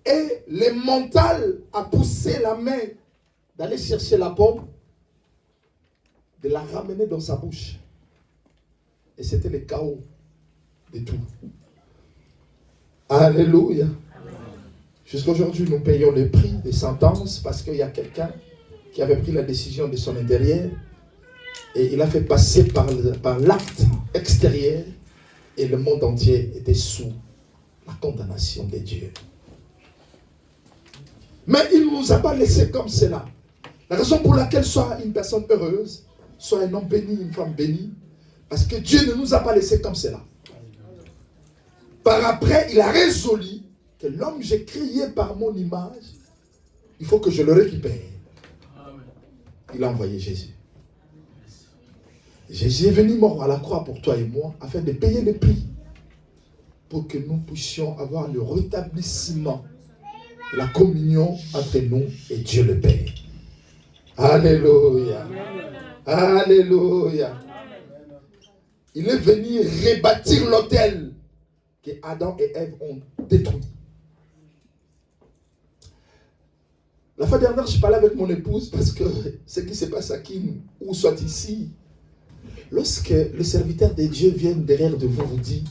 Et le mental a poussé la main d'aller chercher la pomme, de la ramener dans sa bouche. Et c'était le chaos de tout. Alléluia. Jusqu'à aujourd'hui, nous payons le prix des sentences parce qu'il y a quelqu'un qui avait pris la décision de son intérieur et il a fait passer par l'acte extérieur et le monde entier était sous la condamnation de Dieu. Mais il ne nous a pas laissé comme cela. La raison pour laquelle soit une personne heureuse, soit un homme béni, une femme bénie, parce que Dieu ne nous a pas laissé comme cela. Par après, il a résolu que l'homme que j'ai créé par mon image, il faut que je le récupère. Il a envoyé Jésus. Jésus est venu mort à la croix pour toi et moi, afin de payer le prix, pour que nous puissions avoir le rétablissement de la communion entre nous et Dieu le Père. Alléluia. Alléluia. Il est venu rebâtir l'autel que Adam et Ève ont détruit. La fois dernière, je parlais avec mon épouse parce que ce qui se passe à Kim, ou soit ici, lorsque le serviteur de Dieu vient derrière de vous, vous dit,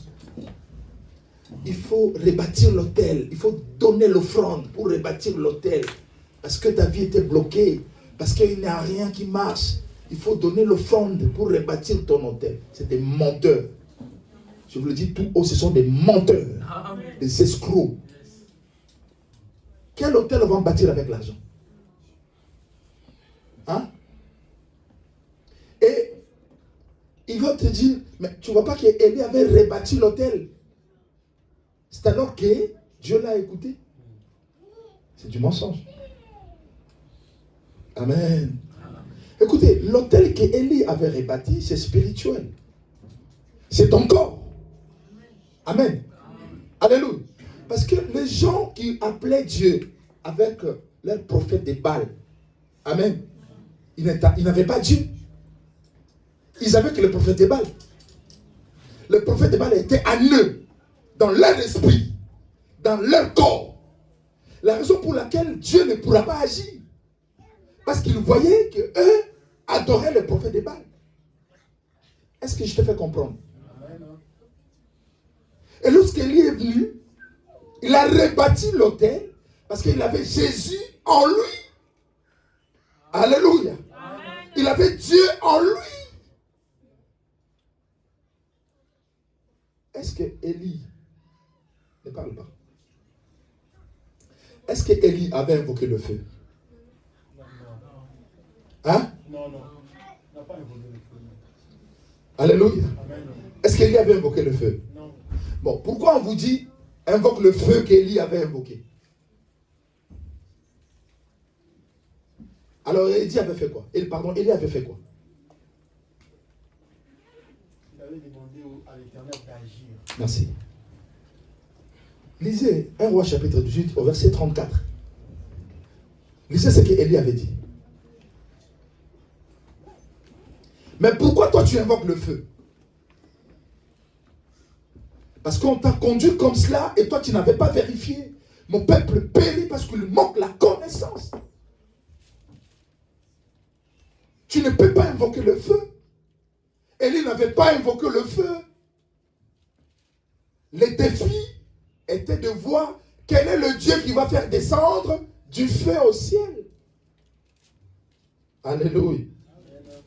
il faut rebâtir l'autel, il faut donner l'offrande pour rebâtir l'autel, parce que ta vie était bloquée, parce qu'il n'y a rien qui marche. Il faut donner l'offrande pour rebâtir ton autel. C'est des menteurs. Je vous le dis tout haut, ce sont des menteurs, des escrocs. Quel hôtel on va bâtir avec l'argent? Hein? Et il va te dire, mais tu ne vois pas qu'Élie avait rebâti l'hôtel. C'est alors que Dieu l'a écouté. C'est du mensonge. Amen. Écoutez, l'hôtel qu'Élie avait rebâti, c'est spirituel. C'est ton corps. Amen. Alléluia. Parce que les gens qui appelaient Dieu avec leur prophète de Baal, amen, ils n'avaient pas Dieu. Ils avaient que le prophète de Baal. Le prophète de Baal était à eux, dans leur esprit, dans leur corps. La raison pour laquelle Dieu ne pourra pas agir. Parce qu'ils voyaient qu'eux adoraient le prophète de Baal. Est-ce que je te fais comprendre? Et lorsqu'Élie est venu, il a rebâti l'autel parce qu'il avait Jésus en lui. Alléluia. Il avait Dieu en lui. Est-ce que Élie ne parle pas? Est-ce que Élie avait invoqué le feu? Hein? Non. Il n'a pas invoqué le feu. Alléluia. Est-ce qu'Élie avait invoqué le feu? Non. Bon, pourquoi on vous dit invoque le feu qu'Élie avait invoqué? Alors Élie avait fait quoi? Élie avait fait quoi? Il avait demandé à l'Éternel d'agir. Merci. Lisez 1 Roi chapitre 18 au verset 34. Lisez ce qu'Élie avait dit. Mais pourquoi toi tu invoques le feu? Parce qu'on t'a conduit comme cela et toi tu n'avais pas vérifié. Mon peuple périt parce qu'il manque la connaissance. Tu ne peux pas invoquer le feu. Élie n'avait pas invoqué le feu. Le défi était de voir quel est le Dieu qui va faire descendre du feu au ciel. Alléluia.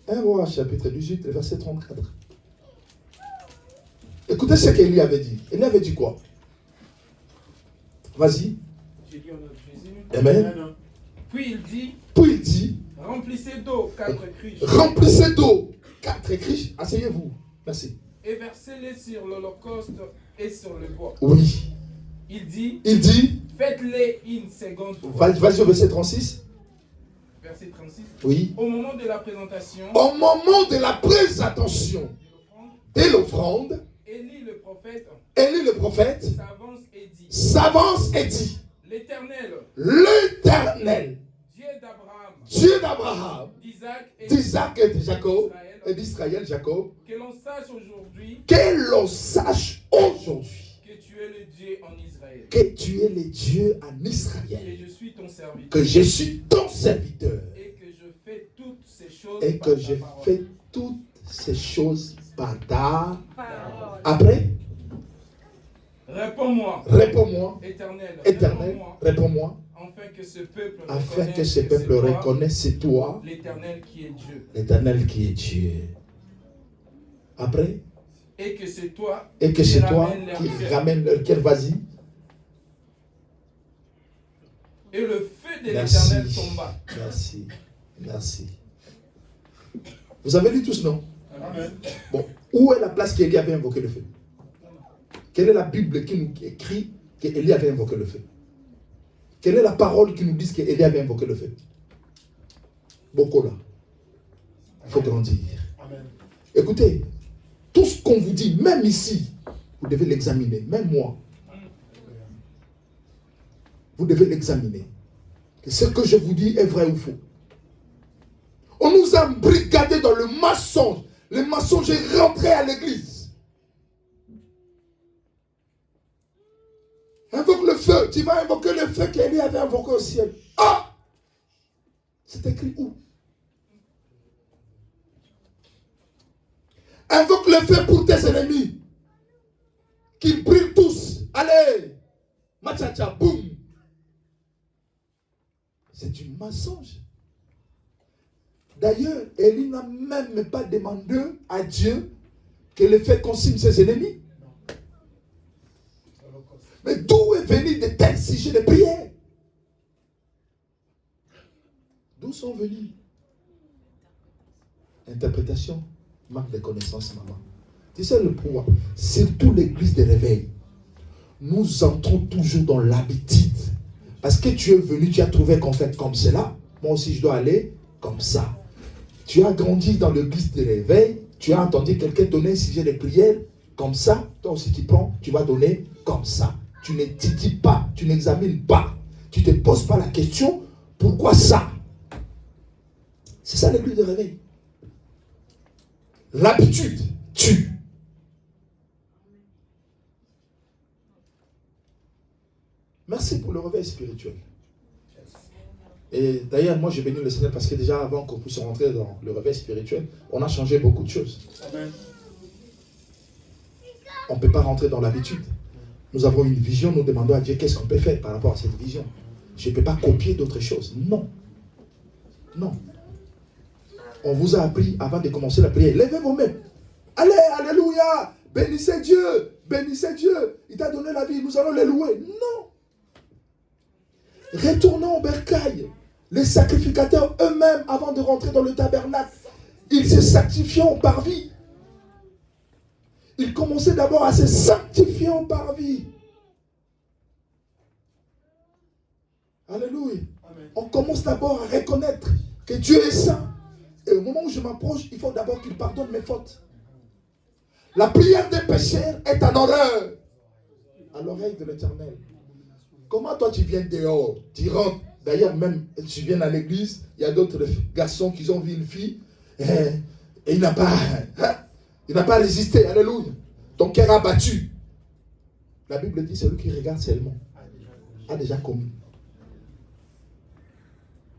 1 Roi chapitre 18, verset 34. Écoutez ce qu'Élie avait dit. Élie avait dit quoi? Vas-y. J'ai dit au nom de Jésus. Amen. Puis il dit, remplissez d'eau 4 criches. Remplissez d'eau 4 criches. Asseyez-vous. Merci. Et versez-les sur l'holocauste et sur le bois. Oui. Il dit, faites-les une seconde fois. Vas-y au verset 36. Verset 36. Oui. Au moment de la présentation. Au moment de la présentation de l'offrande. Élie le prophète. S'avance et dit. L'Éternel. Dieu d'Abraham. d'Isaac et de Jacob. Et d'Israël, Jacob. Que l'on sache aujourd'hui. Que l'on sache aujourd'hui. Que tu es le Dieu en Israël. que tu es le Dieu en Et Israël, je suis ton serviteur. que je suis ton serviteur Et que je fais toutes ces choses et par que ta je parole. fais toutes ces choses par ta... Parole. Après, Réponds-moi, réponds-moi, Éternel, Éternel, réponds-moi, afin que ce peuple afin que reconnaisse ce peuple c'est toi, reconnaisse c'est toi, l'Éternel qui est Dieu. l'Éternel qui est Dieu. Après, Et que c'est toi et que qui c'est toi ramènes leur qui cœur. ramène leur cœur. Vas-y. Et le feu de Merci. l'Éternel tomba. Merci. Merci. Vous avez lu tous, non? Amen. Bon, où est la place qu'Élie avait invoqué le feu? Quelle est la Bible qui nous écrit qu'Élie avait invoqué le feu? Quelle est la parole qui nous dit qu'Élie avait invoqué le feu? Beaucoup là. Il faut grandir. Amen. Écoutez, tout ce qu'on vous dit, même ici, vous devez l'examiner. Même moi, vous devez l'examiner. Que ce que je vous dis est vrai ou faux. On nous a brigadés dans le mensonge. Le mensonge est rentré à l'église. Invoque le feu. Tu vas invoquer le feu qu'Élie avait invoqué au ciel. Ah! C'est écrit où? Invoque le feu pour tes ennemis. Qu'ils brillent tous. Allez! Machacha, boum! C'est du mensonge. D'ailleurs, Élie n'a même pas demandé à Dieu que le feu consume ses ennemis. Mais d'où est venu de tels sujets de prière? D'où sont venus? Interprétation, manque de connaissances, maman. Tu sais le pouvoir. Surtout l'église de réveil. Nous entrons toujours dans l'habitude. Parce que tu es venu, tu as trouvé qu'on fait comme cela. Moi aussi, je dois aller comme ça. Tu as grandi dans l'église de réveil. Tu as entendu quelqu'un donner un sujet de prière comme ça. Toi aussi, tu prends, tu vas donner comme ça. Tu n'étudies pas, tu n'examines pas. Tu ne te poses pas la question, pourquoi ça? C'est ça l'église de réveil. L'habitude tue. Merci pour le réveil spirituel. Et d'ailleurs, moi, j'ai béni le Seigneur parce que déjà, avant qu'on puisse rentrer dans le réveil spirituel, on a changé beaucoup de choses. Amen. On ne peut pas rentrer dans l'habitude. Nous avons une vision, nous demandons à Dieu qu'est-ce qu'on peut faire par rapport à cette vision. Je ne peux pas copier d'autres choses. Non. Non. On vous a appris avant de commencer la prière. Levez vos mains. Allez, alléluia. Bénissez Dieu. Bénissez Dieu. Il t'a donné la vie. Nous allons le louer. Non. Retournons au bercail. Les sacrificateurs eux-mêmes, avant de rentrer dans le tabernacle, ils se sanctifiaient par vie. Ils commençaient d'abord à se sanctifier par vie. Alléluia. Amen. On commence d'abord à reconnaître que Dieu est saint. Et au moment où je m'approche, il faut d'abord qu'il pardonne mes fautes. La prière des pécheurs est en horreur à l'oreille de l'Éternel. Comment toi tu viens dehors, tu rentres, d'ailleurs même tu viens à l'église, il y a d'autres garçons qui ont vu une fille et il n'a pas résisté, alléluia. Ton cœur a battu. La Bible dit celui qui regarde seulement a déjà commis.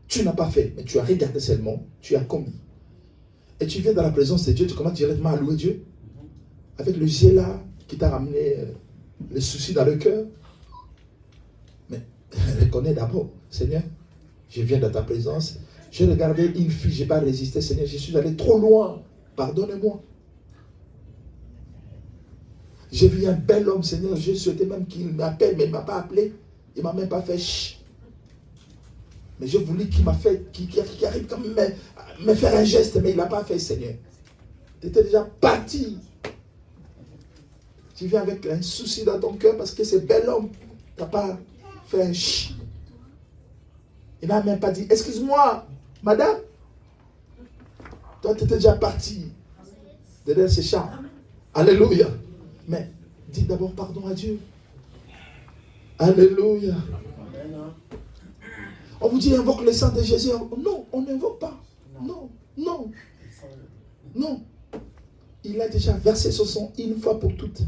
Tu n'as pas fait, mais tu as regardé seulement, tu as commis. Et tu viens dans la présence de Dieu, tu commences directement à louer Dieu. Avec le ciel là, qui t'a ramené les soucis dans le cœur. Mais reconnais d'abord, Seigneur, je viens dans ta présence. J'ai regardé une fille, je n'ai pas résisté, Seigneur, je suis allé trop loin. Pardonne-moi. J'ai vu un bel homme, Seigneur, j'ai souhaité même qu'il m'appelle, mais il ne m'a pas appelé. Il ne m'a même pas fait chut. Mais j'ai voulu qu'il m'a fait, qu'il arrive quand même me faire un geste, mais il n'a pas fait, Seigneur. Tu étais déjà parti. Tu viens avec un souci dans ton cœur parce que ce bel homme n'a pas fait un chut. Il n'a même pas dit, excuse-moi, madame. Toi, tu étais déjà parti derrière ces chats. Alléluia. Mais dis d'abord pardon à Dieu. Alléluia. On vous dit invoque le sang de Jésus. Non, on n'invoque pas. Non, non, non. Il a déjà versé son sang une fois pour toutes.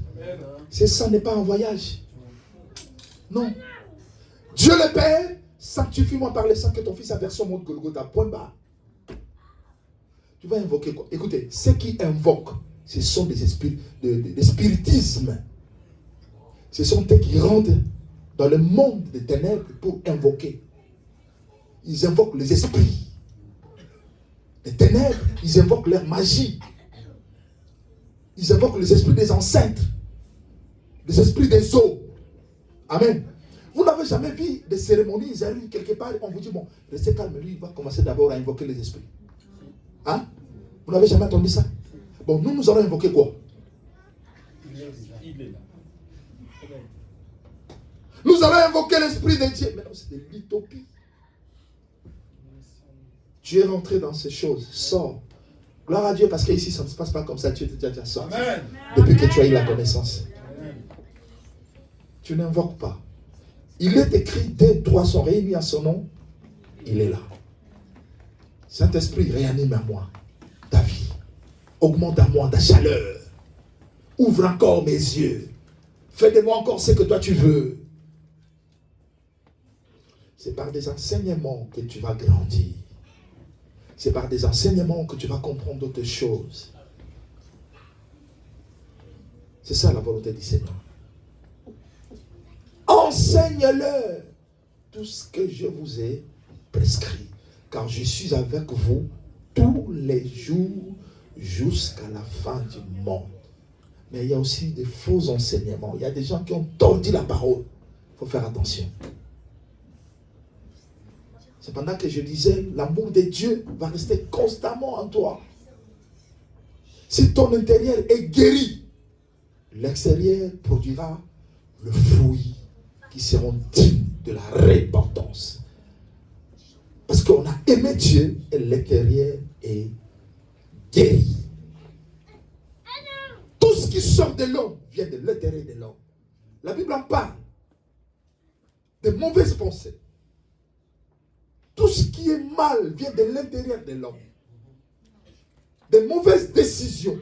Ce sang n'est pas un voyage. Non. Dieu le Père, sanctifie-moi par le sang que ton Fils a versé au monde Golgotha. Point barre. Tu vas invoquer quoi? Écoutez, ceux qui invoquent, ce sont des esprits de spiritisme. Ce sont eux qui rentrent dans le monde des ténèbres pour invoquer. Ils invoquent les esprits. Les ténèbres, ils invoquent leur magie. Ils invoquent les esprits des ancêtres. Les esprits des eaux. Amen. Vous n'avez jamais vu des cérémonies, ils arrivent quelque part, on vous dit, bon, restez calme, lui, il va commencer d'abord à invoquer les esprits. Hein? Vous n'avez jamais entendu ça? Bon, nous allons invoquer quoi? Il est là. Nous allons invoquer l'esprit de Dieu. Mais non, c'est de l'utopie. Tu es rentré dans ces choses. Sors. Gloire à Dieu, parce qu'ici, ça ne se passe pas comme ça. Tu es déjà sorti. Amen. Depuis que tu as eu la connaissance. Tu n'invoques pas. Il est écrit, deux, trois sont réunis à son nom. Il est là. Saint-Esprit, réanime à moi ta vie. Augmente à moi ta chaleur. Ouvre encore mes yeux. Fais de moi encore ce que toi tu veux. C'est par des enseignements que tu vas grandir. C'est par des enseignements que tu vas comprendre d'autres choses. C'est ça la volonté du Seigneur. Enseigne-leur tout ce que je vous ai prescrit. Car je suis avec vous tous les jours jusqu'à la fin du monde. Mais il y a aussi des faux enseignements. Il y a des gens qui ont tordu la parole. Il faut faire attention. C'est pendant que je disais, l'amour de Dieu va rester constamment en toi. Si ton intérieur est guéri, l'extérieur produira le fruit qui seront dignes de la repentance. Parce qu'on a aimé Dieu et l'intérieur est guéri. Tout ce qui sort de l'homme vient de l'intérieur de l'homme. La Bible en parle. De mauvaises pensées. Tout ce qui est mal vient de l'intérieur de l'homme. Des mauvaises décisions.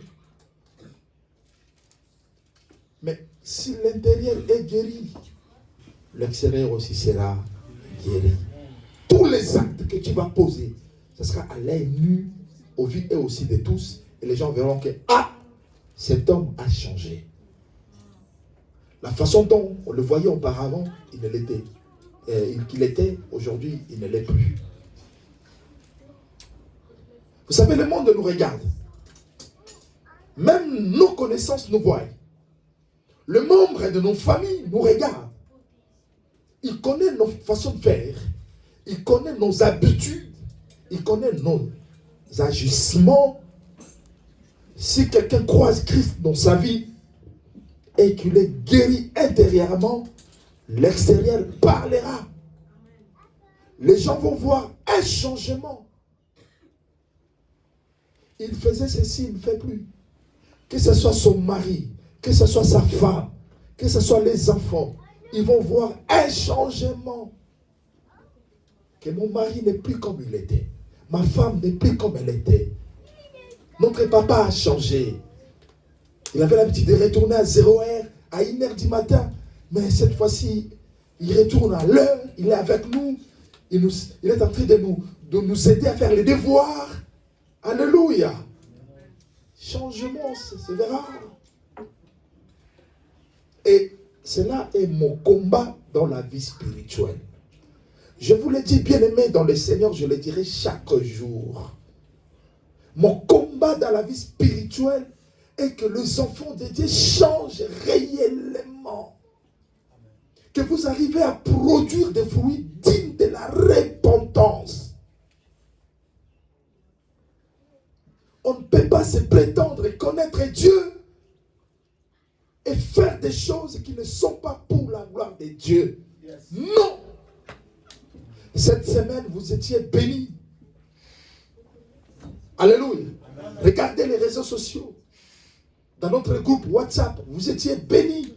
Mais si l'intérieur est guéri, l'extérieur aussi sera guéri. Tous les actes que tu vas poser, ce sera à l'œil nu, au vu et aussi de tous. Et les gens verront que, cet homme a changé. La façon dont on le voyait auparavant, il ne l'était. Qu'il était, aujourd'hui, il ne l'est plus. Vous savez, le monde nous regarde. Même nos connaissances nous voient. Le membre de nos familles nous regarde. Il connaît nos façons de faire. Il connaît nos habitudes. Il connaît nos agissements. Si quelqu'un croise Christ dans sa vie et qu'il est guéri intérieurement, l'extérieur parlera. Les gens vont voir un changement. Il faisait ceci, il ne fait plus. Que ce soit son mari, que ce soit sa femme, que ce soit les enfants, ils vont voir un changement. Que mon mari n'est plus comme il était. Ma femme n'est plus comme elle était. Notre papa a changé. Il avait l'habitude de retourner à 0 heure, à 1h du matin. Mais cette fois-ci, il retourne à l'heure, il est avec nous. Il est en train de nous aider à faire les devoirs. Alléluia. Changement, c'est verra. Et cela est mon combat dans la vie spirituelle. Je vous le dis, bien-aimé dans le Seigneur, je le dirai chaque jour. Mon combat dans la vie spirituelle est que les enfants de Dieu changent réellement. Que vous arrivez à produire des fruits dignes de la repentance. On ne peut pas se prétendre connaître Dieu et faire des choses qui ne sont pas pour la gloire de Dieu. Yes. Non. Cette semaine, vous étiez bénis. Alléluia. Amen. Regardez les réseaux sociaux. Dans notre groupe WhatsApp, vous étiez bénis.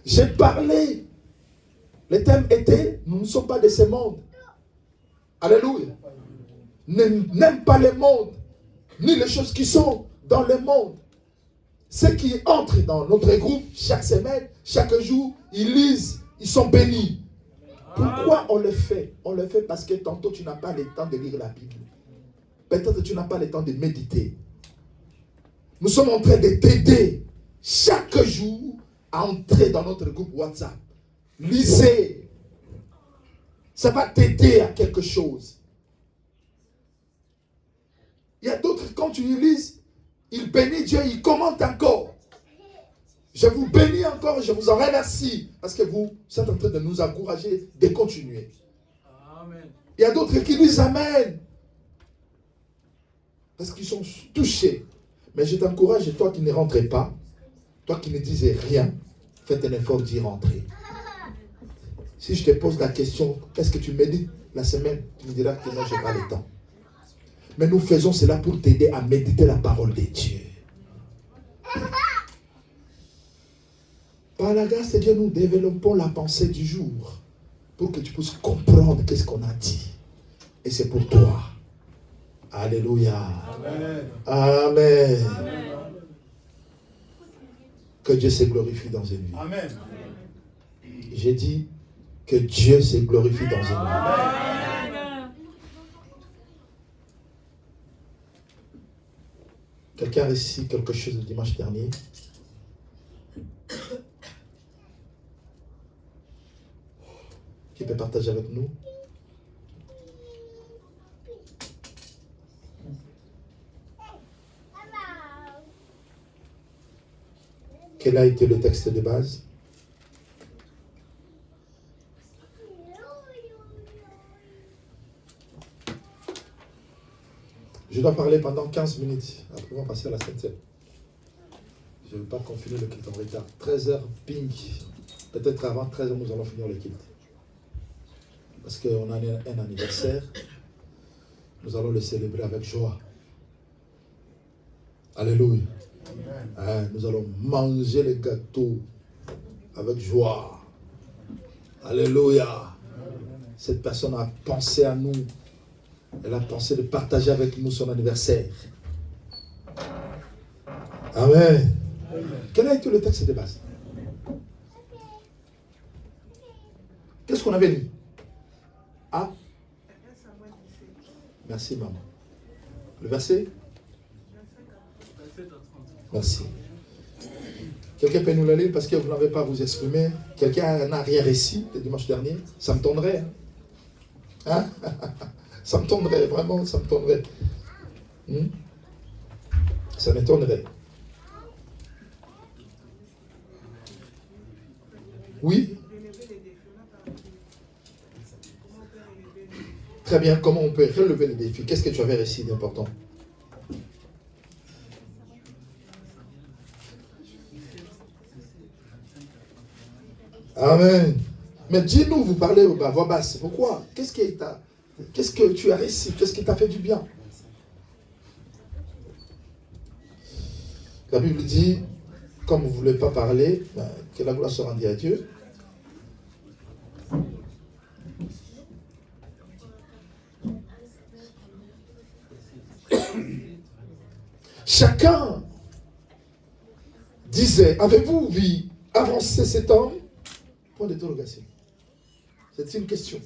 J'ai parlé. Le thème était, nous ne sommes pas de ce monde. Alléluia. N'aime pas le monde, ni les choses qui sont dans le monde. ceux qui entrent dans notre groupe chaque semaine, chaque jour, ils lisent, ils sont bénis. Pourquoi on le fait? On le fait parce que tantôt tu n'as pas le temps de lire la Bible. Peut-être que tu n'as pas le temps de méditer. Nous sommes en train de t'aider chaque jour à entrer dans notre groupe WhatsApp. Lisez. Ça va t'aider à quelque chose. Il y a d'autres, quand tu lises, ils bénissent Dieu, ils commentent encore. Je vous bénis encore, je vous en remercie. Parce que vous êtes en train de nous encourager de continuer. Amen. Il y a d'autres qui disent Amen. Parce qu'ils sont touchés. Mais je t'encourage, toi qui ne rentrez pas, toi qui ne disais rien, faites un effort d'y rentrer. Si je te pose la question, est-ce que tu médites la semaine? Tu me diras que non, je n'ai pas le temps. Mais nous faisons cela pour t'aider à méditer la parole de Dieu. Par la grâce de Dieu, nous développons la pensée du jour pour que tu puisses comprendre qu'est-ce qu'on a dit. Et c'est pour toi. Alléluia. Amen. Amen. Amen. Que Dieu se glorifie dans une vie. Amen. J'ai dit que Dieu se glorifie dans une vie. Amen. Quelqu'un a réussi quelque chose le dimanche dernier? Qui peut partager avec nous? Quel a été le texte de base? Je dois parler pendant 15 minutes. Après, on va passer à la Sainte-Seine. Je ne veux pas qu'on finisse le culte en retard. 13h, ping. Peut-être avant 13h, nous allons finir le culte. Parce qu'on a un anniversaire. Nous allons le célébrer avec joie. Alléluia. Nous allons manger les gâteaux avec joie. Alléluia. Cette personne a pensé à nous. Elle a pensé de partager avec nous son anniversaire. Amen. Quel a été le texte de base? Qu'est-ce qu'on avait lu? Ah. Merci, maman. Le verset? Merci. Quelqu'un peut nous le lire parce que vous n'avez pas à vous exprimer. Quelqu'un n'a rien réussi le dimanche dernier. Ça me tendrait. Hein? Ça me tendrait, vraiment, ça me tendrait. Ça m'étonnerait. Oui? Très bien, comment on peut relever les défis? Qu'est-ce que tu avais réussi d'important? Amen. Mais dis-nous, vous parlez à voix basse. Pourquoi? Qu'est-ce que tu as réussi? Qu'est-ce qui t'a fait du bien? La Bible dit, comme vous ne voulez pas parler, que la gloire soit rendue à Dieu. Chacun disait, avez-vous vu avancer cet homme? Point d'interrogation. C'est une question.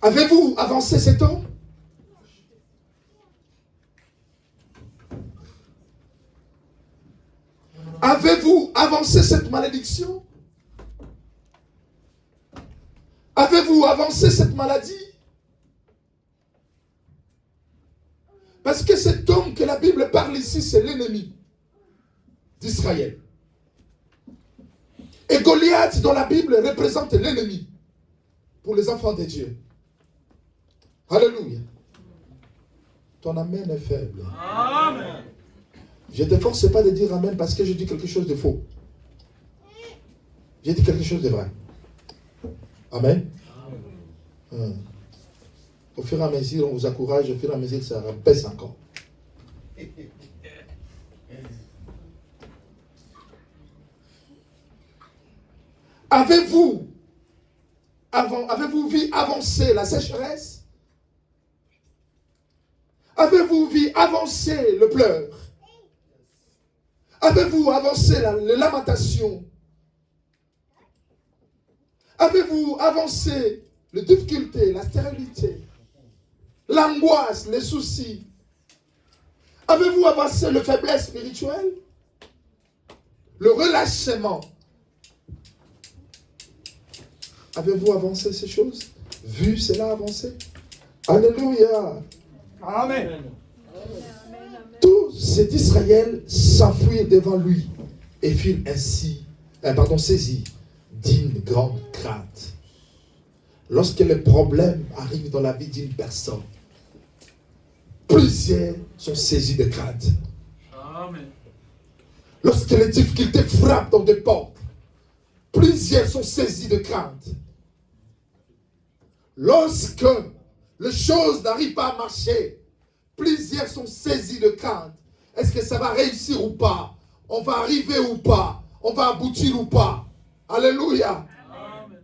Avez-vous avancé cet homme? Avez-vous avancé cette malédiction? Avez-vous avancé cette maladie? Parce que cet homme que la Bible parle ici, c'est l'ennemi d'Israël. Et Goliath, dans la Bible, représente l'ennemi pour les enfants de Dieu. Alléluia. Ton amen est faible. Amen. Je ne te force pas de dire amen parce que je dis quelque chose de faux. J'ai dit quelque chose de vrai. Amen. Au fur et à mesure, on vous encourage, au fur et à mesure, ça baisse encore. Avez-vous vu avancer la sécheresse? Avez-vous vu avancer le pleur? Avez-vous avancé les lamentations? Avez-vous avancé les difficultés, la stérilité, l'angoisse, les soucis? Avez-vous avancé la faiblesse spirituelle? Le relâchement? Avez-vous avancé ces choses? Vu cela avancer? Alléluia. Amen. Tous ces d'Israël s'enfuirent devant lui et furent ainsi, saisis d'une grande crainte. Lorsque les problèmes arrivent dans la vie d'une personne, plusieurs sont saisis de crainte. Amen. Lorsque les difficultés frappent dans des portes, plusieurs sont saisis de crainte. Lorsque les choses n'arrivent pas à marcher, plusieurs sont saisis de crainte. Est-ce que ça va réussir ou pas? On va arriver ou pas? On va aboutir ou pas? Alléluia. Amen.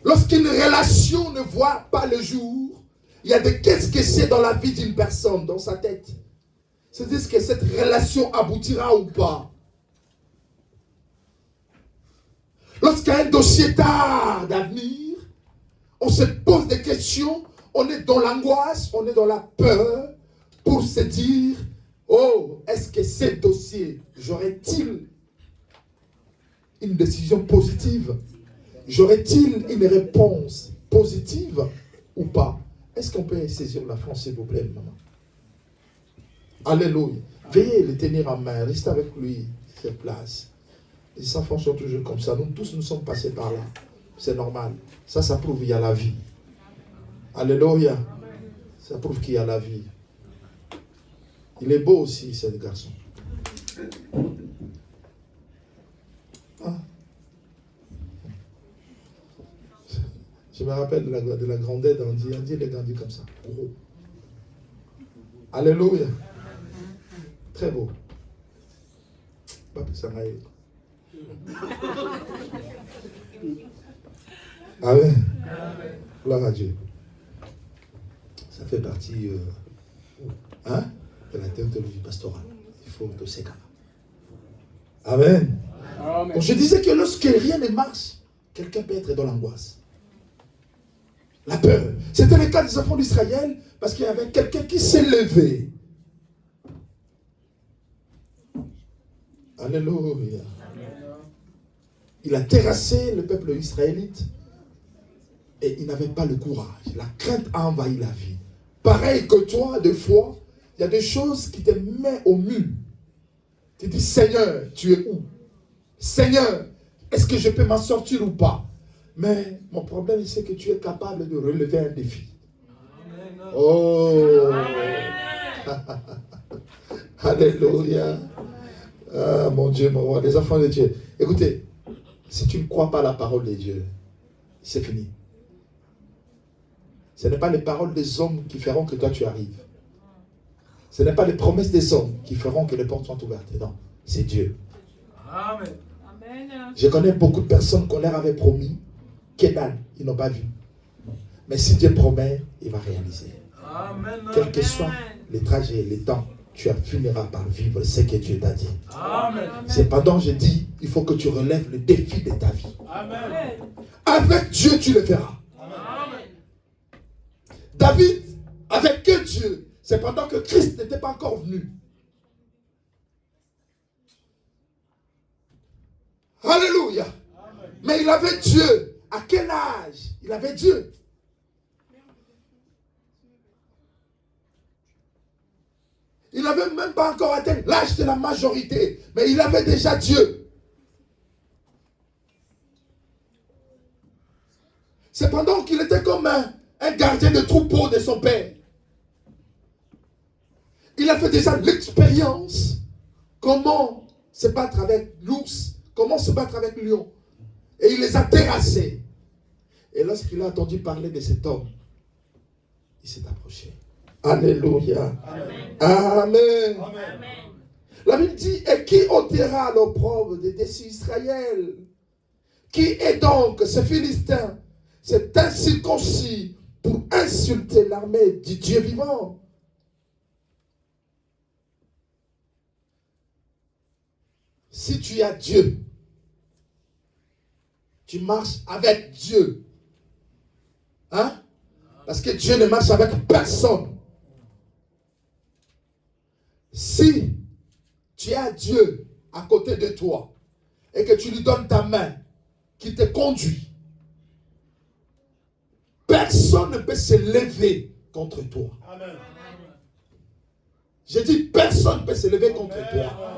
Lorsqu'une relation ne voit pas le jour, il y a des qu'est-ce que c'est dans la vie d'une personne, dans sa tête. C'est-à-dire que cette relation aboutira ou pas. Lorsqu'un dossier tarde à venir, on se pose des questions, on est dans l'angoisse, on est dans la peur, pour se dire, oh, est-ce que ce dossier, j'aurais-il une décision positive? J'aurais-il une réponse positive ou pas? Est-ce qu'on peut saisir la France, s'il vous plaît, maman? Alléluia. Veuillez le tenir en main, restez avec lui, cette place. Les enfants sont toujours comme ça, nous tous nous sommes passés par là. C'est normal. Ça prouve qu'il y a la vie. Alléluia. Ça prouve qu'il y a la vie. Il est beau aussi, ce garçon. Ah. Je me rappelle de la grandeur d'Andy. Andy, il est grandi comme ça. Gros. Alléluia. Très beau. Pas que ça m'aille. Amen. Gloire à Dieu. Ça fait partie de la théologie pastorale. Il faut de ces cas. Amen. Amen. Donc je disais que lorsque rien ne marche, quelqu'un peut être dans l'angoisse. La peur. C'était le cas des enfants d'Israël parce qu'il y avait quelqu'un qui s'est levé. Alléluia. Il a terrassé le peuple israélite et il n'avait pas le courage. La crainte a envahi la vie. Pareil que toi, des fois, il y a des choses qui te mettent au mur. Tu dis, Seigneur, tu es où? Seigneur, est-ce que je peux m'en sortir ou pas? Mais mon problème, c'est que tu es capable de relever un défi. Amen. Oh! Alléluia! Ah, mon Dieu, mon roi, les enfants de Dieu. Écoutez, si tu ne crois pas à la parole de Dieu, c'est fini. Ce n'est pas les paroles des hommes qui feront que toi tu arrives. Ce n'est pas les promesses des hommes qui feront que les portes soient ouvertes. Non, c'est Dieu. Amen. Je connais beaucoup de personnes qu'on leur avait promis, que dalle, ils n'ont pas vu. Mais si Dieu promet, il va réaliser. Amen. Quel que soit les trajets, les temps, tu finiras par vivre ce que Dieu t'a dit. Amen. Cependant, je dis, il faut que tu relèves le défi de ta vie. Amen. Avec Dieu, tu le feras. Amen. David, avec que Dieu, c'est pendant que Christ n'était pas encore venu. Alléluia. Amen. Mais il avait Dieu. À quel âge? Il avait Dieu. Il n'avait même pas encore atteint l'âge de la majorité. Mais il avait déjà Dieu. C'est pendant qu'il était comme un gardien de troupeau de son père. Il a fait déjà l'expérience. Comment se battre avec l'ours. Comment se battre avec le lion. Et il les a terrassés. Et lorsqu'il a entendu parler de cet homme, il s'est approché. Alléluia. Amen. Amen. Amen. La Bible dit, et qui ôtera l'opprobre des déçus Israël? Qui est donc ce Philistin, cet incirconcis, pour insulter l'armée du Dieu vivant? Si tu as Dieu, tu marches avec Dieu. Hein? Parce que Dieu ne marche avec personne. Si tu as Dieu à côté de toi et que tu lui donnes ta main qui te conduit, personne ne peut se lever contre toi. Amen. J'ai dit personne ne peut se lever contre toi.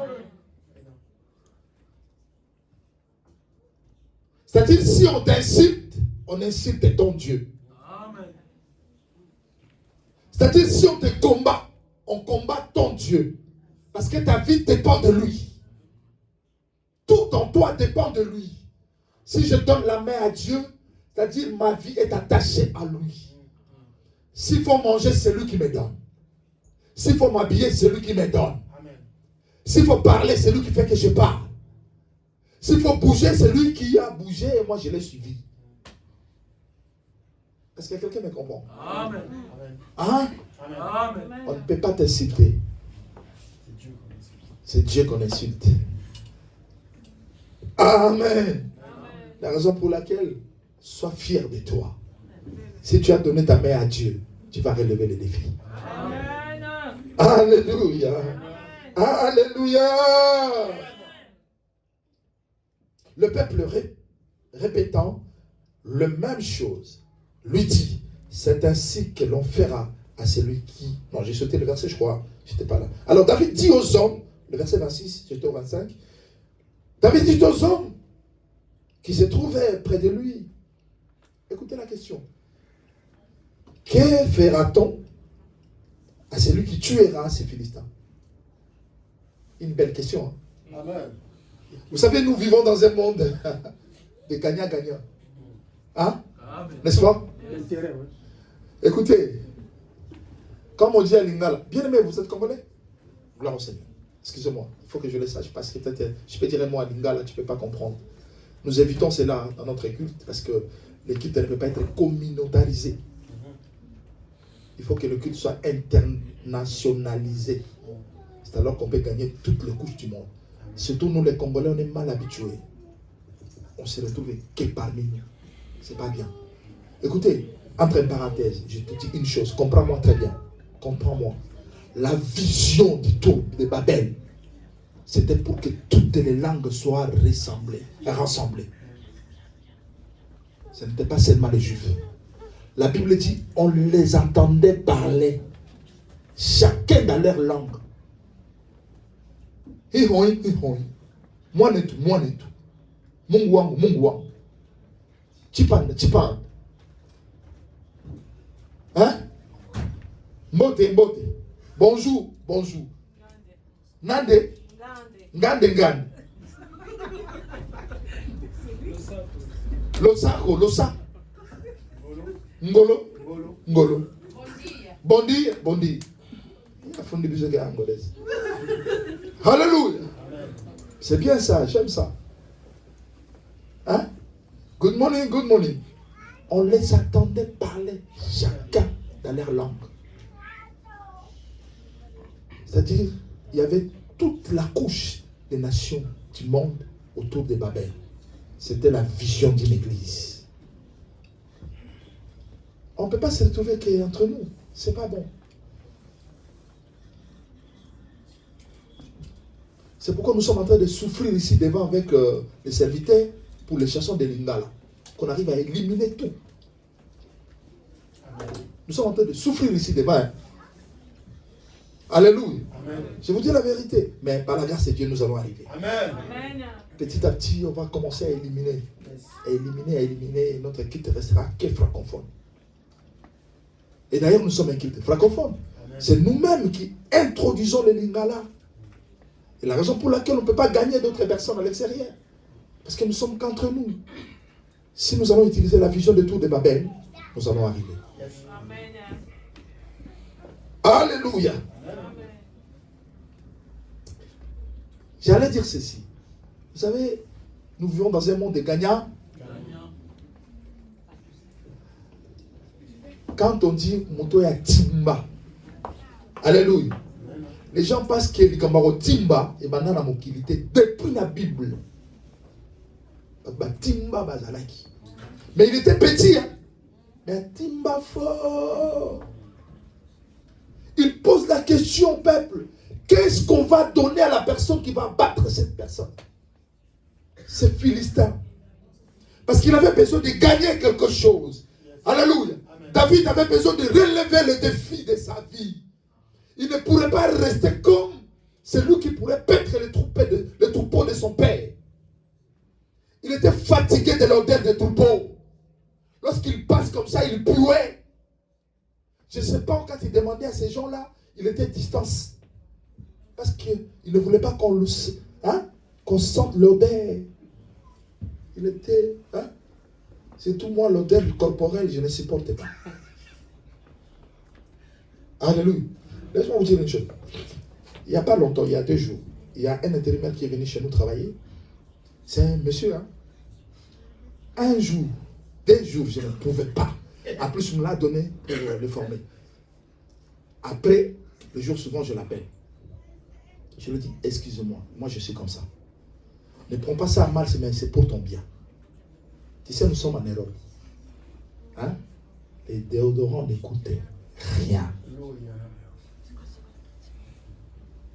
C'est-à-dire si on insulte ton Dieu. Amen. C'est-à-dire si on te combat, on combat ton Dieu. Parce que ta vie dépend de lui. Tout en toi dépend de lui. Si je donne la main à Dieu, c'est-à-dire ma vie est attachée à lui. S'il faut manger, c'est lui qui me donne. S'il faut m'habiller, c'est lui qui me donne. S'il faut parler, c'est lui qui fait que je parle. S'il faut bouger, c'est lui qui a bougé et moi je l'ai suivi. Est-ce que quelqu'un me comprend? Amen. Hein? Amen. On ne peut pas t'insulter. C'est Dieu qu'on insulte. Amen. La raison pour laquelle, sois fier de toi. Si tu as donné ta main à Dieu, tu vas relever les défis. Amen. Alléluia. Alléluia. Le peuple répétant la même chose, lui dit, c'est ainsi que l'on fera à celui qui... Non, j'ai sauté le verset, je crois. Je n'étais pas là. Alors David dit aux hommes, le verset 26, j'étais au 25. David dit aux hommes qui se trouvaient près de lui. Écoutez la question. Que fera-t-on à celui qui tuera ces Philistins? Une belle question. Hein? Amen. Vous savez, nous vivons dans un monde de gagnant-gagnant. Hein? N'est-ce pas? L'intérêt, oui. Écoutez, comme on dit à Lingala, bien aimé, vous êtes congolais? Gloire au Seigneur. Excusez-moi, il faut que je le sache parce que peut-être, je peux dire un mot à Lingala, tu ne peux pas comprendre. Nous évitons cela dans notre culte parce que le culte ne peut pas être communautarisé. Il faut que le culte soit internationalisé. C'est alors qu'on peut gagner toutes les couches du monde. Surtout nous les Congolais, on est mal habitués. On se retrouve que parmi nous. C'est pas bien. Écoutez, entre parenthèses, je te dis une chose, comprends-moi très bien. Comprends-moi. La vision du tour de Babel, c'était pour que toutes les langues soient rassemblées. Ce n'était pas seulement les Juifs. La Bible dit, on les entendait parler, chacun dans leur langue. Hihoï. Moi netu. Mungu wangu. Chipande. Hein? Mbote. Bonjour. Nande. Ngande. Losa. Ngolo. Bondi. Alléluia. C'est bien ça, j'aime ça. Hein? Good morning. On les attendait parler chacun dans leur langue. C'est-à-dire, il y avait toute la couche des nations du monde autour de Babel. C'était la vision d'une église. On ne peut pas se retrouver qu'entre nous. C'est pas bon. C'est pourquoi nous sommes en train de souffrir ici devant avec les serviteurs pour les chansons de Lingala. Qu'on arrive à éliminer tout. Nous sommes en train de souffrir ici devant. Hein. Alléluia. Amen. Je vous dis la vérité. Mais par la grâce de Dieu, nous allons arriver. Amen. Petit à petit, on va commencer à éliminer. À éliminer. Et notre culte restera que francophone. Et d'ailleurs, nous sommes un culte francophone. C'est nous-mêmes qui introduisons le Lingala. Et la raison pour laquelle on ne peut pas gagner d'autres personnes à l'extérieur. Parce que nous sommes qu'entre nous. Si nous allons utiliser la vision de tour de Babel, nous allons arriver. Amen. Alléluia. J'allais dire ceci. Vous savez, nous vivons dans un monde de gagnants. Quand on dit Moto ya Timba, alléluia. Les gens pensent que Likambaro Timba et Banana Mokilité depuis la Bible. Timba Bazalaki. Mais il était petit. Hein? Mais Timba fort. Il pose la question au peuple. Qu'est-ce qu'on va donner à la personne qui va battre cette personne? C'est Philistin. Parce qu'il avait besoin de gagner quelque chose. Alléluia. David avait besoin de relever le défi de sa vie. Il ne pourrait pas rester comme celui qui pourrait paître les troupeaux de son père. Il était fatigué de l'odeur des troupeaux. Lorsqu'il passe comme ça, il puait. Je ne sais pas, quand il demandait à ces gens-là, il était distance. Parce qu'il ne voulait pas qu'on sente l'odeur. Il était... c'est tout moi, l'odeur corporelle, je ne supporte pas. Alléluia. Laisse-moi vous dire une chose. Il n'y a pas longtemps, il y a 2 jours, il y a un intérimaire qui est venu chez nous travailler. C'est un monsieur, hein. Un jour, 2 jours, je ne pouvais pas. En plus, il me l'a donné pour le former. Après, le jour suivant, je l'appelle. Je lui dis, excuse-moi, moi je suis comme ça. Ne prends pas ça à mal, mais c'est pour ton bien. Tu sais, nous sommes en Europe. Hein? Les déodorants n'écoutent rien.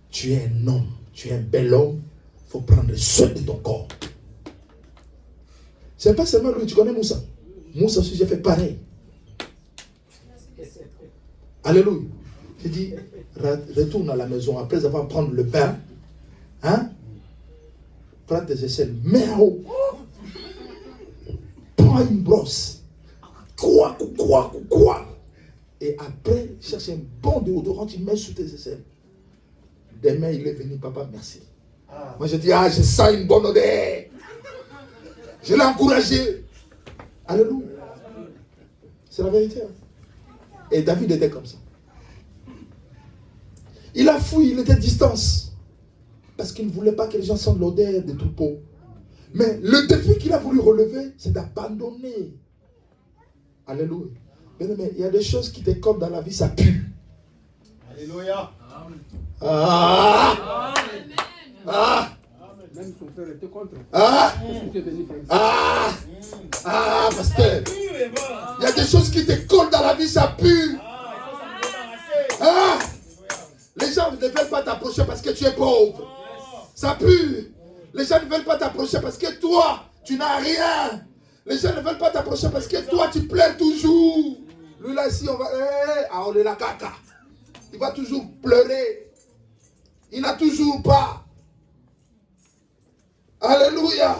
Tu es un homme, tu es un bel homme, il faut prendre soin de ton corps. C'est pas seulement lui, tu connais Moussa. Moussa aussi, j'ai fait pareil. Alléluia. J'ai dit, retourne à la maison après avoir pris le bain. Hein? Prends tes aisselles, mets en haut. Prends une brosse. Quoi. Et après, cherche un bon déodorant, tu mets sous tes aisselles. Demain, il est venu, papa, merci. Moi, je dis, je sens une bonne odeur. Je l'ai encouragé. Alléluia. C'est la vérité. Hein? Et David était comme ça. Il a fui, il était à distance. Parce qu'il ne voulait pas que les gens sentent l'odeur des troupeaux. Mais le défi qu'il a voulu relever, c'est d'abandonner. Alléluia. Mais il y a des choses qui te collent dans la vie, ça pue. Alléluia. Même son frère était contre. Pasteur. Il y a des choses qui te collent dans la vie, ça pue. Les gens ne veulent pas t'approcher parce que tu es pauvre. Ça pue. Les gens ne veulent pas t'approcher parce que toi, tu n'as rien. Les gens ne veulent pas t'approcher parce que toi, tu pleures toujours. Lui là, ici, on va... on est la caca. Il va toujours pleurer. Il n'a toujours pas. Alléluia.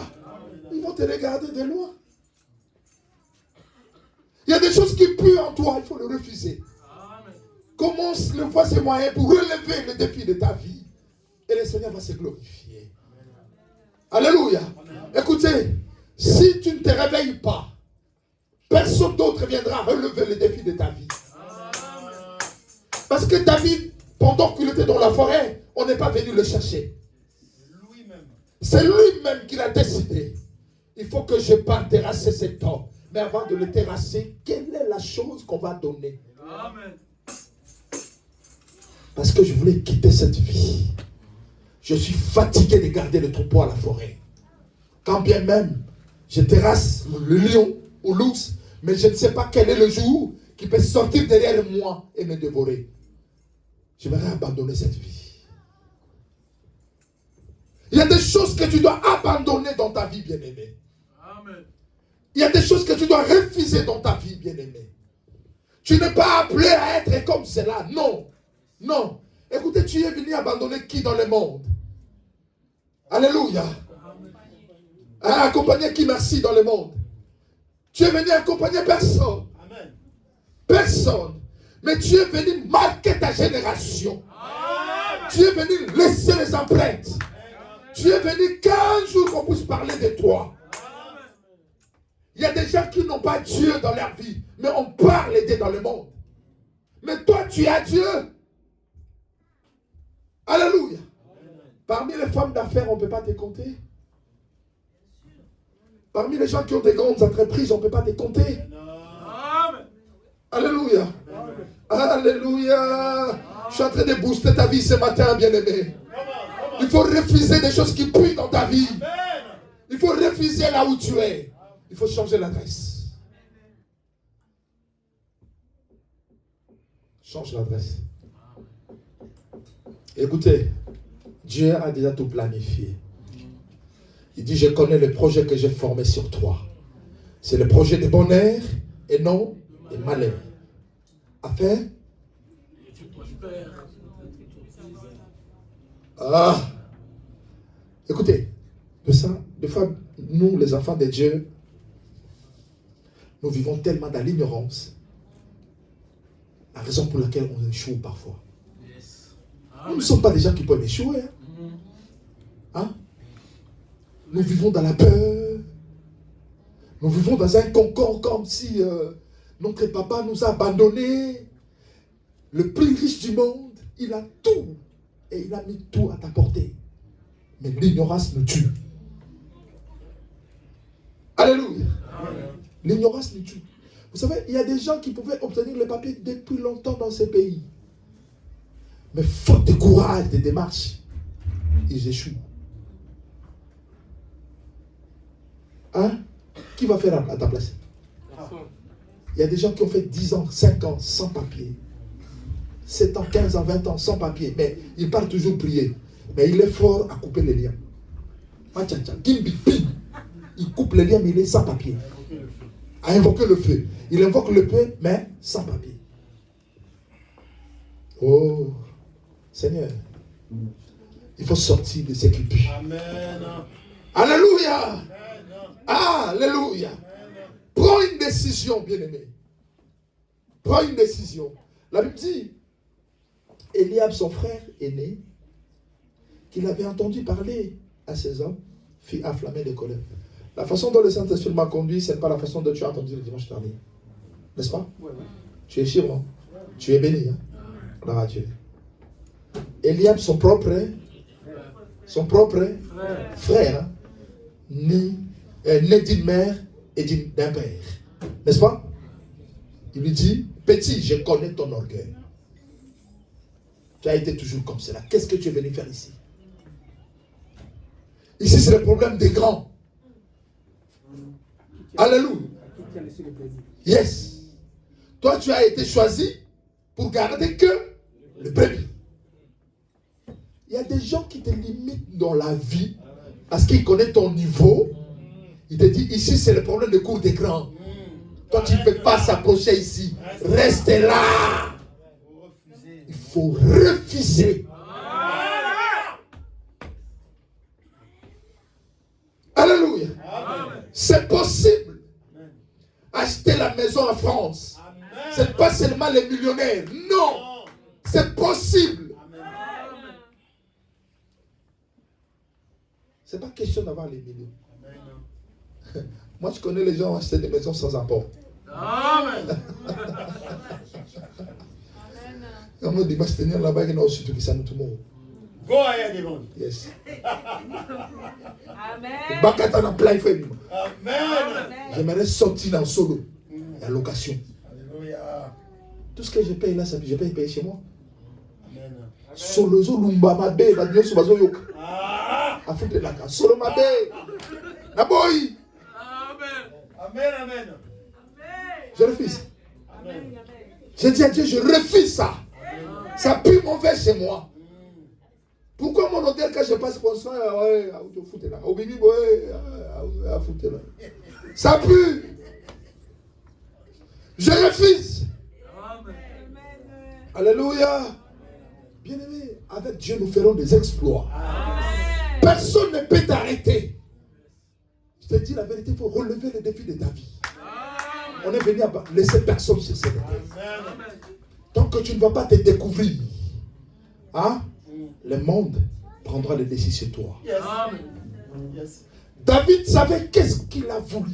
Ils vont te regarder de loin. Il y a des choses qui puent en toi, il faut le refuser. Commence le voir ses moyens pour relever le défi de ta vie. Et le Seigneur va se glorifier. Alléluia. Écoutez, si tu ne te réveilles pas, personne d'autre viendra relever le défi de ta vie. Parce que David, pendant qu'il était dans la forêt, on n'est pas venu le chercher. C'est lui-même qui l'a décidé. Il faut que je parte terrasser cet homme. Mais avant de le terrasser, quelle est la chose qu'on va donner? Amen. Parce que je voulais quitter cette vie. Je suis fatigué de garder le troupeau à la forêt. Quand bien même, je terrasse le lion ou l'ours, mais je ne sais pas quel est le jour qui peut sortir derrière moi et me dévorer. J'aimerais abandonner cette vie. Il y a des choses que tu dois abandonner dans ta vie, bien-aimé. Il y a des choses que tu dois refuser dans ta vie, bien-aimé. Tu n'es pas appelé à être comme cela. Non. Non. Écoutez, tu es venu abandonner qui dans le monde? Alléluia. Accompagner qui, merci, dans le monde? Tu es venu accompagner personne. Personne. Mais tu es venu marquer ta génération. Tu es venu laisser les empreintes. Tu es venu qu'un jour qu'on puisse parler de toi. Il y a des gens qui n'ont pas Dieu dans leur vie, mais on parle d'eux dans le monde. Mais toi, tu as Dieu. Alléluia. Parmi les femmes d'affaires, on ne peut pas te compter. Parmi les gens qui ont des grandes entreprises, on ne peut pas te compter. Alléluia. Alléluia. Je suis en train de booster ta vie ce matin, bien-aimé. Il faut refuser des choses qui puent dans ta vie. Il faut refuser là où tu es. Il faut changer l'adresse. Change l'adresse. Écoutez, Dieu a déjà tout planifié. Il dit, je connais le projet que j'ai formé sur toi. C'est le projet de bonheur et non de malheur. Afin écoutez, des fois, nous, les enfants de Dieu, nous vivons tellement dans l'ignorance. La raison pour laquelle on échoue parfois. Nous ne sommes pas des gens qui peuvent échouer. Hein? Nous vivons dans la peur. Nous vivons dans un concorde comme si notre papa nous a abandonnés. Le plus riche du monde, il a tout. Et il a mis tout à ta portée. Mais l'ignorance nous tue. Alléluia. L'ignorance nous tue. Vous savez, il y a des gens qui pouvaient obtenir les papiers depuis longtemps dans ces pays. Mais faute de courage, de démarche, ils échouent. Hein? Qui va faire à ta place? Il y a des gens qui ont fait 10 ans, 5 ans sans papier. 7 ans, 15 ans, 20 ans sans papier. Mais ils partent toujours prier. Mais il est fort à couper les liens. Il coupe les liens, mais il est sans papier. À invoquer le feu. Il invoque le feu, mais sans papier. Oh, Seigneur, il faut sortir de ces culpes. Amen. Alléluia. Alléluia. Prends une décision, bien-aimé. Prends une décision. La Bible dit, Eliab, son frère aîné, qu'il avait entendu parler à ses hommes, fit enflammer de colère. La façon dont le Saint-Esprit m'a conduit, ce n'est pas la façon dont tu as entendu le dimanche dernier. N'est-ce pas? Ouais. Tu es sûr, hein? Tu es béni. Hein? Gloire à Dieu. Eliab, son propre frère, hein? Né d'une mère et d'un père. N'est-ce pas? Il lui dit, petit, je connais ton orgueil. Tu as été toujours comme cela. Qu'est-ce que tu es venu faire ici? Ici, c'est le problème des grands. Alléluia. Yes. Toi, tu as été choisi pour garder que le brebis. Il y a des gens qui te limitent dans la vie parce qu'ils connaissent ton niveau. Il te dit, ici, c'est le problème de cours des grands. Toi, tu ne peux pas s'approcher ici. Reste là. Il faut refuser. Alléluia. C'est possible. Acheter la maison en France. Ce n'est pas seulement les millionnaires. Non. C'est possible. Ce n'est pas question d'avoir les millions. Moi, je connais les gens qui ont acheté des maisons sans apport. Amen. On me dit, je tenir là-bas, il y a aussi tout qui s'en tout le monde. Go ahead, Devon. Yes. Amen. Bakata plein fait. Amen. J'aimerais sortir dans solo. La location. Alléluia. Tout ce que je paye là, je paye payer chez moi. Amen. Solo lumba ma bé, va dire sur yoka. A foutre la case. Solo ma bé. Na boy. Amen. Amen. Je refuse. Amen. Je dis à Dieu, je refuse ça. Ça pue mauvais chez moi. Pourquoi mon hôtel, quand je passe pour ça, ouais, foutre là. Au bibi, ouais, foutre là. Ça pue. Je refuse. Alléluia. Bien-aimé, avec Dieu, nous ferons des exploits. Amen. Personne ne peut t'arrêter. Je te dis la vérité, il faut relever les défis de ta vie. On est venu à laisser personne sur cette terre. Tant que tu ne vas pas te découvrir, hein, le monde prendra les décisions sur toi. Yes. Yes. David savait qu'est-ce qu'il a voulu.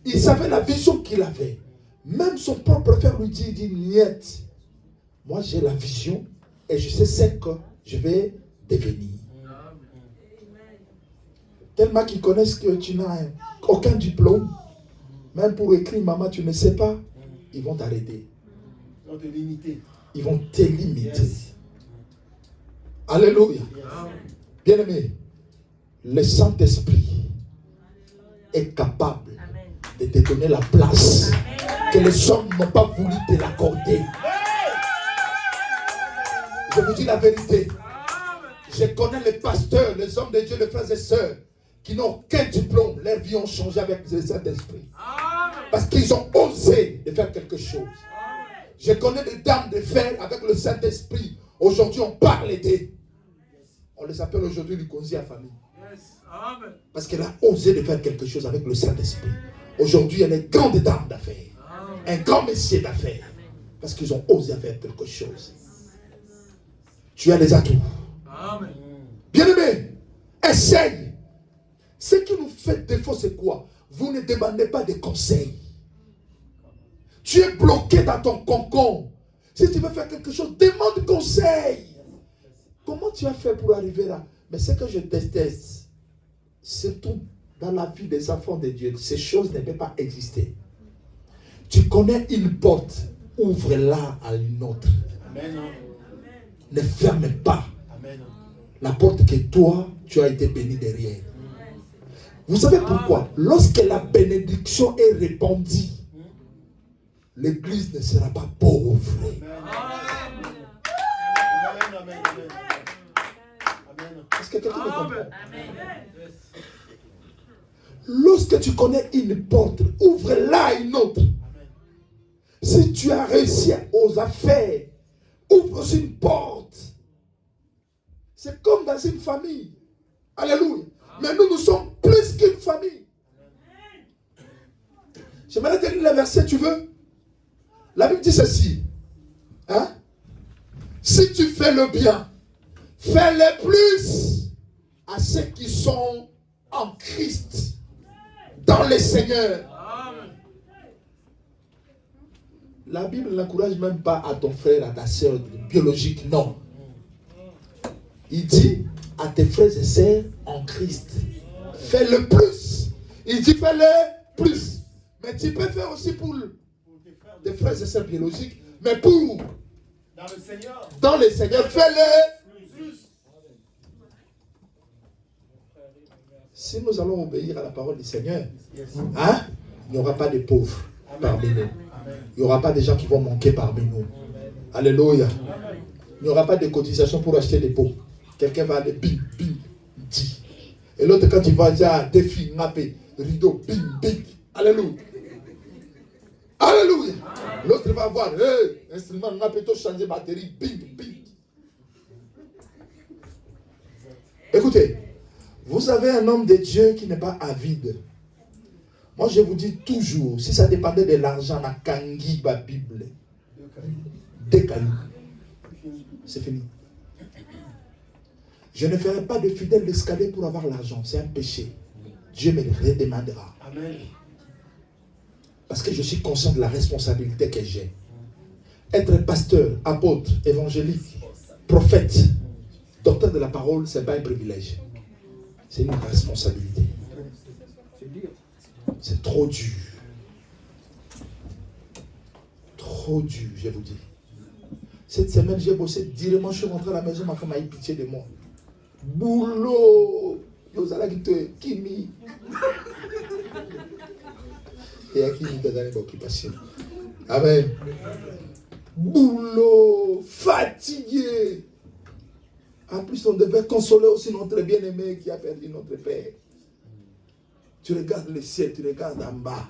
Il savait la vision qu'il avait. Même son propre frère lui dit, il dit, niet. Moi j'ai la vision et je sais ce que je vais devenir. Tellement qu'ils connaissent que tu n'as aucun diplôme. Même pour écrire, maman, tu ne sais pas. Ils vont t'arrêter. Ils vont te limiter. ils vont t'élimiter. Alléluia. Bien-aimé, le Saint-Esprit est capable de te donner la place que les hommes n'ont pas voulu te l'accorder. Je vous dis la vérité. Je connais les pasteurs, les hommes de Dieu, les frères et sœurs qui n'ont aucun diplôme. Leurs vies ont changé avec le Saint-Esprit. Parce qu'ils ont osé de faire quelque chose. Je connais des dames de fer avec le Saint-Esprit. Aujourd'hui, on parle d'eux. On les appelle aujourd'hui les Konzi à famille. Parce qu'elle a osé de faire quelque chose avec le Saint-Esprit. Aujourd'hui, elle est grande dame d'affaires. Un grand messier d'affaires. Parce qu'ils ont osé faire quelque chose. Tu as les atouts. Bien-aimé, essaye. Ce qui nous fait défaut, c'est quoi? Vous ne demandez pas de conseils. Tu es bloqué dans ton cocon. Si tu veux faire quelque chose, demande conseil. Comment tu as fait pour arriver là? Mais ce que je déteste, surtout dans la vie des enfants de Dieu, ces choses ne peuvent pas exister. Tu connais une porte, ouvre-la à une autre. Amen. Ne ferme pas Amen. la porte que toi, tu as été béni derrière. Vous savez pourquoi? Lorsque la bénédiction est répandue, l'église ne sera pas pauvre. Est-ce que quelqu'un me comprend? Lorsque tu connais une porte, ouvre-la à une autre. Si tu as réussi aux affaires, ouvre aussi une porte. C'est comme dans une famille. Alléluia. Mais nous sommes plus qu'une famille. J'aimerais te lire le verset, tu veux? La Bible dit ceci. Hein? Si tu fais le bien, fais-le plus à ceux qui sont en Christ, dans le Seigneur. La Bible n'encourage même pas à ton frère, à ta soeur biologique, non. Il dit à tes frères et sœurs en Christ, fais-le plus. Il dit fais-le plus. Mais tu peux faire aussi pour tes frères et sœurs biologiques, mais pour dans le Seigneur, fais-le plus. Si nous allons obéir à la parole du Seigneur, hein, il n'y aura pas de pauvres parmi nous. Il n'y aura pas de gens qui vont manquer parmi nous. Alléluia. Il n'y aura pas de cotisation pour acheter des pots. Quelqu'un va aller bim, bim, dit. Et l'autre, quand il va dire défi, nappé, rideau, bim, bim. Alléluia. Alléluia. L'autre va voir, hey, instrument, nappé, tout changer batterie, bim, bim. Écoutez, vous avez un homme de Dieu qui n'est pas avide. Moi, je vous dis toujours, si ça dépendait de l'argent, la kangi, la Bible, des cailloux, c'est fini. Je ne ferai pas de fidèle l'escalier pour avoir l'argent. C'est un péché. Dieu me le redemandera. Amen. Parce que je suis conscient de la responsabilité que j'ai. Être pasteur, apôtre, évangélique, prophète, docteur de la parole, ce n'est pas un privilège. C'est une responsabilité. C'est trop dur. Trop dur, je vous dis. Cette semaine, j'ai bossé directement. Je suis rentré à la maison, ma femme a eu pitié de moi. Boulot. Kimi. Et à qui nous donne l'occupation. Amen. Boulot. Fatigué. En plus, on devait consoler aussi notre bien-aimé qui a perdu notre père. Tu regardes le ciel, tu regardes en bas.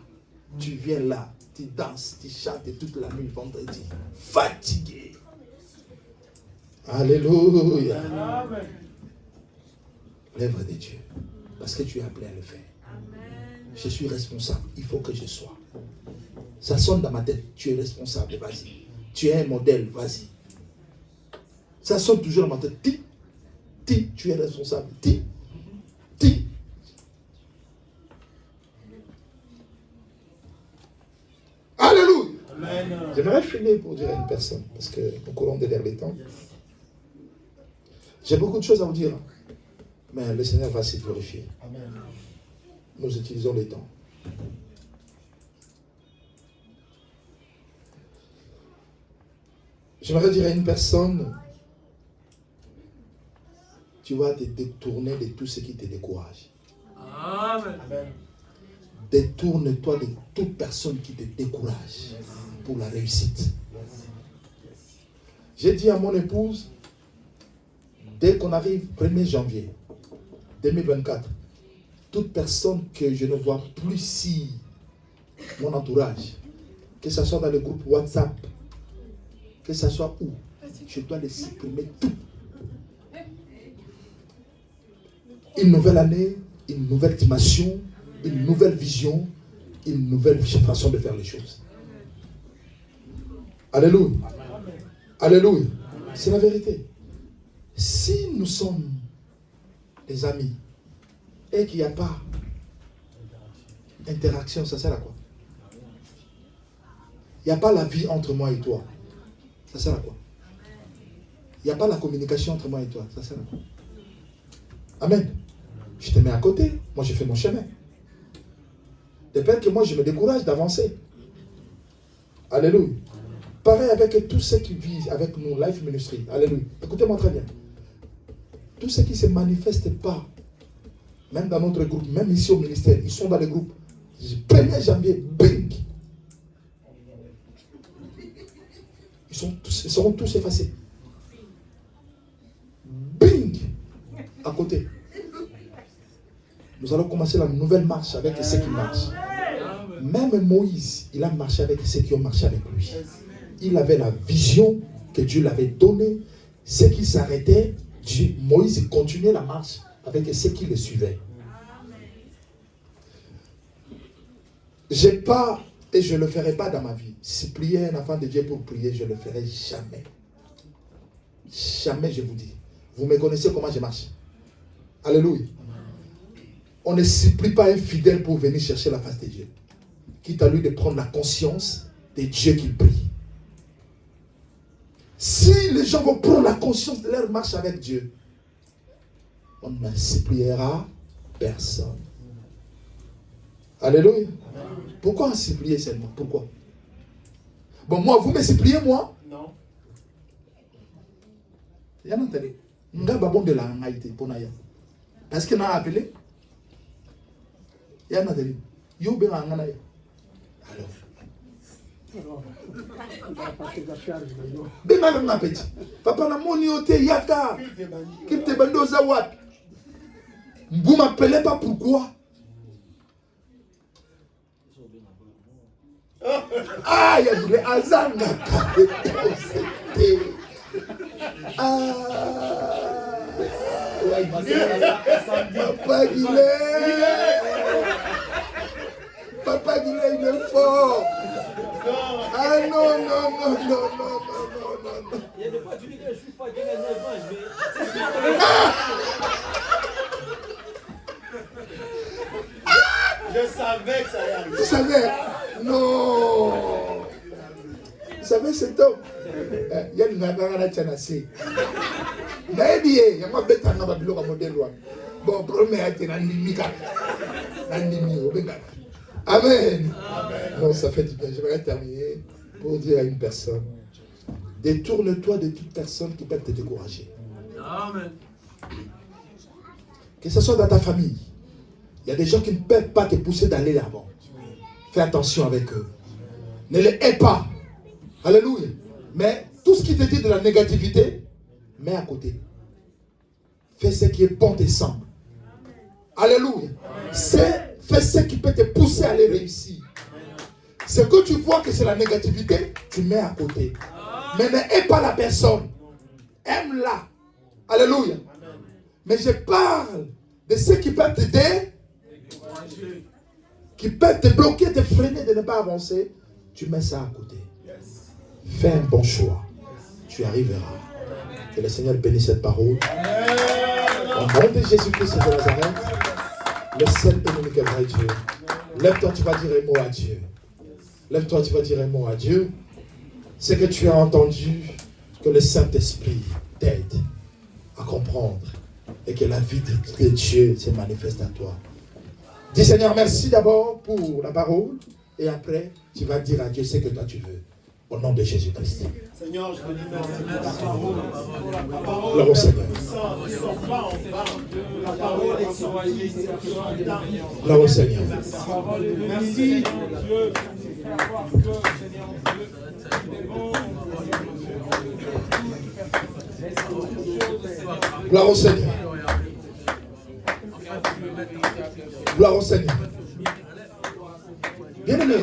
Tu viens là, tu danses, tu chantes toute la nuit vendredi. Fatigué. Alléluia. Amen. L'œuvre de Dieu. Parce que tu es appelé à le faire. Amen. Je suis responsable. Il faut que je sois. Ça sonne dans ma tête. Tu es responsable. Vas-y. Tu es un modèle. Vas-y. Ça sonne toujours dans ma tête. Tu es responsable. Ti. Alléluia. Amen. J'aimerais finir pour dire à une personne. Parce que nous courons derrière les temps. J'ai beaucoup de choses à vous dire. Mais le Seigneur va s'y glorifier. Amen. Nous utilisons les temps. J'aimerais dire à une personne, tu vas te détourner de tout ce qui te décourage. Amen. Détourne-toi de toute personne qui te décourage pour la réussite. J'ai dit à mon épouse, dès qu'on arrive 1er janvier 2024, toute personne que je ne vois plus si mon entourage, que ce soit dans le groupe WhatsApp, que ce soit où, je dois les supprimer tout. Une nouvelle année, une nouvelle dimension, une nouvelle vision, une nouvelle façon de faire les choses. Alléluia. Alléluia. C'est la vérité. Si nous sommes des amis et qu'il n'y a pas interaction, ça sert à quoi? Il n'y a pas la vie entre moi et toi. Ça sert à quoi? Il n'y a pas la communication entre moi et toi. Ça sert à quoi? Amen. Je te mets à côté. Moi, je fais mon chemin. De peur que moi, je me décourage d'avancer. Alléluia. Pareil avec tous ceux qui vivent avec nous, Life Ministry. Alléluia. Écoutez-moi très bien. Tous ceux qui ne se manifestent pas, même dans notre groupe, même ici au ministère, ils sont dans les groupes. 1er janvier, bing. Ils seront tous effacés. Bing. À côté. Nous allons commencer la nouvelle marche avec ceux qui marchent. Même Moïse, il a marché avec ceux qui ont marché avec lui. Il avait la vision que Dieu l'avait donnée. Ceux qui s'arrêtaient, Moïse continuait la marche avec ceux qui le suivaient. J'ai pas, et je ne le ferai pas dans ma vie. Si prier un enfant de Dieu pour prier, je ne le ferai jamais. Jamais, je vous dis. Vous me connaissez comment je marche. Alléluia. On ne supplie pas un fidèle pour venir chercher la face de Dieu. Quitte à lui de prendre la conscience de Dieu qu'il prie. Si les gens vont prendre la conscience de leur marche avec Dieu, on ne suppliera personne. Alléluia. Pourquoi on supplie seulement? Pourquoi? Bon, moi, vous me suppliez, moi? Non. Il y a un intérêt. Bon de la haïté pour Naya. Est-ce qu'il m'a appelé? Il y a un intérêt. Yo ben la Naya. Alors. Ben ma petit. Papa la monioté yaka. Qui te bando zawat. Vous m'appelez pas pourquoi? Ah, il y a du azanga. Papa Guillet, il est fort. Ah non. Il y a des fois, tu dis que je suis fatigué à 9 ans, je vais... Je savais que ça allait arriver. Tu savais? Non. Vous savez, cet homme, il y a une nagara tchanasi. Mais bien, il y a pas bête à n'avoir pas modèle. Bon, premier à tenir Nandimika. Amen. Non, ça fait du bien. J'aimerais terminer pour dire à une personne, détourne-toi de toute personne qui peut te décourager. Amen. Que ce soit dans ta famille. Il y a des gens qui ne peuvent pas te pousser d'aller l'avant. Fais attention avec eux. Ne les hais pas. Alléluia. Mais tout ce qui te dit de la négativité, mets à côté. Fais ce qui est bon et semble. Alléluia. Fais ce qui peut te pousser à aller réussir. Ce que tu vois que c'est la négativité, tu mets à côté. Mais ne hais pas la personne. Aime-la. Alléluia. Mais je parle de ceux qui peuvent t'aider, qui peuvent te bloquer, te freiner de ne pas avancer. Tu mets ça à côté. Fais un bon choix. Tu arriveras. Que le Seigneur bénisse cette parole. Au nom de Jésus-Christ de Nazareth, le seul et unique vrai Dieu. Lève-toi, tu vas dire un mot à Dieu. Lève-toi, tu vas dire un mot à Dieu. C'est que tu as entendu que le Saint-Esprit t'aide à comprendre et que la vie de Dieu se manifeste à toi. Dis Seigneur, merci d'abord pour la parole et après, tu vas dire à Dieu ce que toi tu veux. Au nom de Jésus-Christ. Seigneur, je te dis merci pour ta parole. La parole Gloire au Seigneur. ne sort pas en bas. La parole est sortie sur le temps. Gloire au Seigneur. Merci. Dieu, faire voir que, Seigneur Dieu, tu es bon, Gloire au Seigneur. Gloire au Seigneur. Bien aimé.